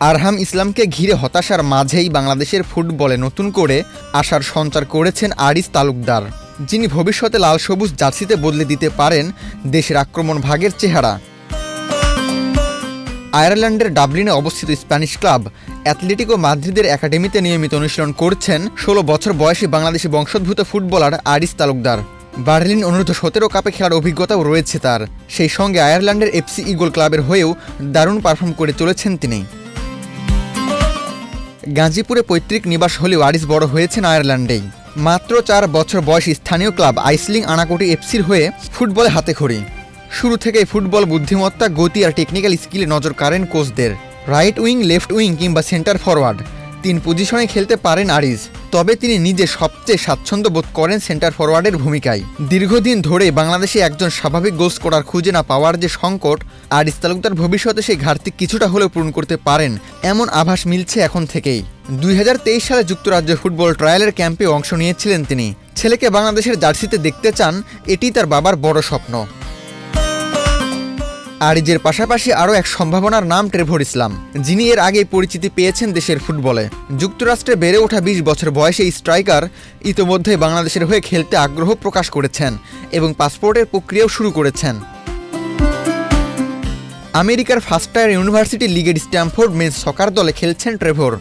আরহাম ইসলামকে ঘিরে হতাশার মাঝেই বাংলাদেশের ফুটবলে নতুন করে আশার সঞ্চার করেছেন আরিস তালুকদার, যিনি ভবিষ্যতে লাল সবুজ জার্সিতে বদলে দিতে পারেন দেশের আক্রমণ ভাগের চেহারা। আয়ারল্যান্ডের ডাবলিনে অবস্থিত স্প্যানিশ ক্লাব অ্যাথলেটিকো মাদ্রিদের একাডেমিতে নিয়মিত অনুশীলন করছেন ১৬ বছর বয়সী বাংলাদেশি বংশোদ্ভূত ফুটবলার আরিস তালুকদার। বার্লিন অনূর্ধ্ব-17 কাপে খেলার অভিজ্ঞতাও রয়েছে তার। সেই সঙ্গে আয়ারল্যান্ডের এফসি ইগল ক্লাবের হয়েও দারুণ পারফর্ম করে চলেছেন তিনি। গাজীপুরে পৈতৃক নিবাস হলেও আরিস বড় হয়েছেন আয়ারল্যান্ডেই। মাত্র ৪ বছর বয়সী স্থানীয় ক্লাব আইসলিং আনাকোটি এফসির হয়ে ফুটবলে হাতেখড়ি। শুরু থেকেই ফুটবল বুদ্ধিমত্তা, গতি আর টেকনিক্যাল স্কিলে নজর কাড়েন কোচদের। রাইট উইং, লেফট উইং কিংবা সেন্টার ফরওয়ার্ড ৩ পজিশনে খেলতে পারেন আরিস। তবে তিনি নিজে সবচেয়ে স্বাচ্ছন্দ্য বোধ করেন সেন্টার ফরওয়ার্ডের ভূমিকায়। দীর্ঘদিন ধরে বাংলাদেশে একজন স্বাভাবিক গোল স্কোরার খুঁজে না পাওয়ার যে সংকট, আরিস তালুকদার ভবিষ্যতে সেই ঘাটতি কিছুটা হলেও পূরণ করতে পারেন এমন আভাস মিলছে এখন থেকেই। ২০২৩ সালে যুক্তরাজ্য ফুটবল ট্রায়ালের ক্যাম্পে অংশ নিয়েছিলেন তিনি। ছেলেকে বাংলাদেশের জার্সিতে দেখতে চান, এটি তার বাবার বড় স্বপ্ন। আরিজের পাশাপাশি আরও এক সম্ভাবনার নাম ট্রেভর ইসলাম, যিনি এর আগেই পরিচিতি পেয়েছেন দেশের ফুটবলে। যুক্তরাষ্ট্রে বেড়ে ওঠা ২০ বছর বয়সে এই স্ট্রাইকার ইতোমধ্যে বাংলাদেশের হয়ে খেলতে আগ্রহ প্রকাশ করেছেন এবং পাসপোর্টের প্রক্রিয়াও শুরু করেছেন। আমেরিকার ফার্স্ট টায়ার ইউনিভার্সিটি লিগের স্ট্যামফোর্ড মেন্স সকার দলে খেলছেন ট্রেভর।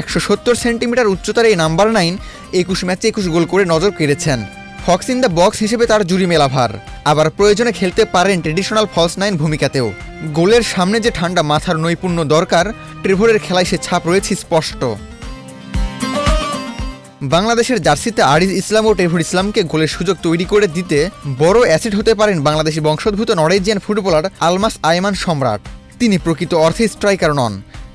১৭০ সেন্টিমিটার উচ্চতার এই নাম্বার 9 ২১ ম্যাচে ২১ গোল করে নজর কেড়েছেন। ফক্স ইন দ্য বক্স হিসেবে তার জুরি মেলাভার, আবার প্রয়োজনে খেলতে পারেন ট্রেডিশনাল ফলস 9 ভূমিকাতেও। গোলের সামনে যে ঠান্ডা মাথার নৈপুণ্য দরকার, ট্রেভরের খেলায় সে ছাপ রয়েছে স্পষ্ট। বাংলাদেশের জার্সিতে আরিস ইসলাম ও ট্রেভর ইসলামকে গোলের সুযোগ তৈরি করে দিতে বড় অ্যাসেট হতে পারেন বাংলাদেশি বংশোদ্ভূত নরওয়েজিয়ান ফুটবলার আলমাস আয়মান সম্রাট। তিনি প্রকৃত অর্থে স্ট্রাইকার নন,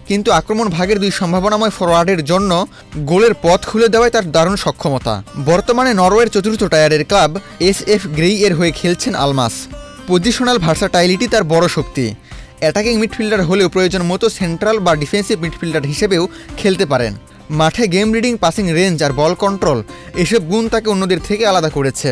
কিন্তু আক্রমণ ভাগের 2 সম্ভাবনাময় ফরওয়ার্ডের জন্য গোলের পথ খুলে দেওয়ায় তার দারুণ সক্ষমতা। বর্তমানে নরওয়ের ৪র্থ টায়ারের ক্লাব SF গ্রেই এর হয়ে খেলছেন আলমাস। পজিশনাল ভার্সাটাইলিটি তার বড় শক্তি। অ্যাটাকিং মিডফিল্ডার হলেও প্রয়োজন মতো সেন্ট্রাল বা ডিফেন্সিভ মিডফিল্ডার হিসেবেও খেলতে পারেন। মাঠে গেম রিডিং, পাসিং রেঞ্জ আর বল কন্ট্রোল, এসব গুণ তাকে অন্যদের থেকে আলাদা করেছে।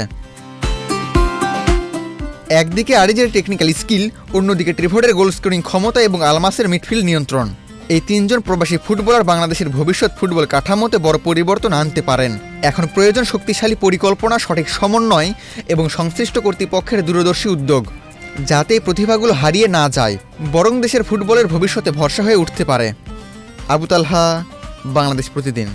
একদিকে আরিজের টেকনিক্যাল স্কিল, অন্যদিকে ট্রেভরের গোল স্কোরিং ক্ষমতা এবং আলমাসের মিডফিল্ড নিয়ন্ত্রণ। এই 3 জন প্রবাসী ফুটবলার বাংলাদেশের ভবিষ্যৎ ফুটবল কাঠামোতে বড় পরিবর্তন আনতে পারেন। এখন প্রয়োজন শক্তিশালী পরিকল্পনা, সঠিক সমন্বয় এবং সংশ্লিষ্ট কর্তৃপক্ষের দূরদর্শী উদ্যোগ, যাতে এই প্রতিভাগুলো হারিয়ে না যায়, বরং দেশের ফুটবলের ভবিষ্যতে ভরসা হয়ে উঠতে পারে। আবু তালহা, বাংলাদেশ প্রতিদিন।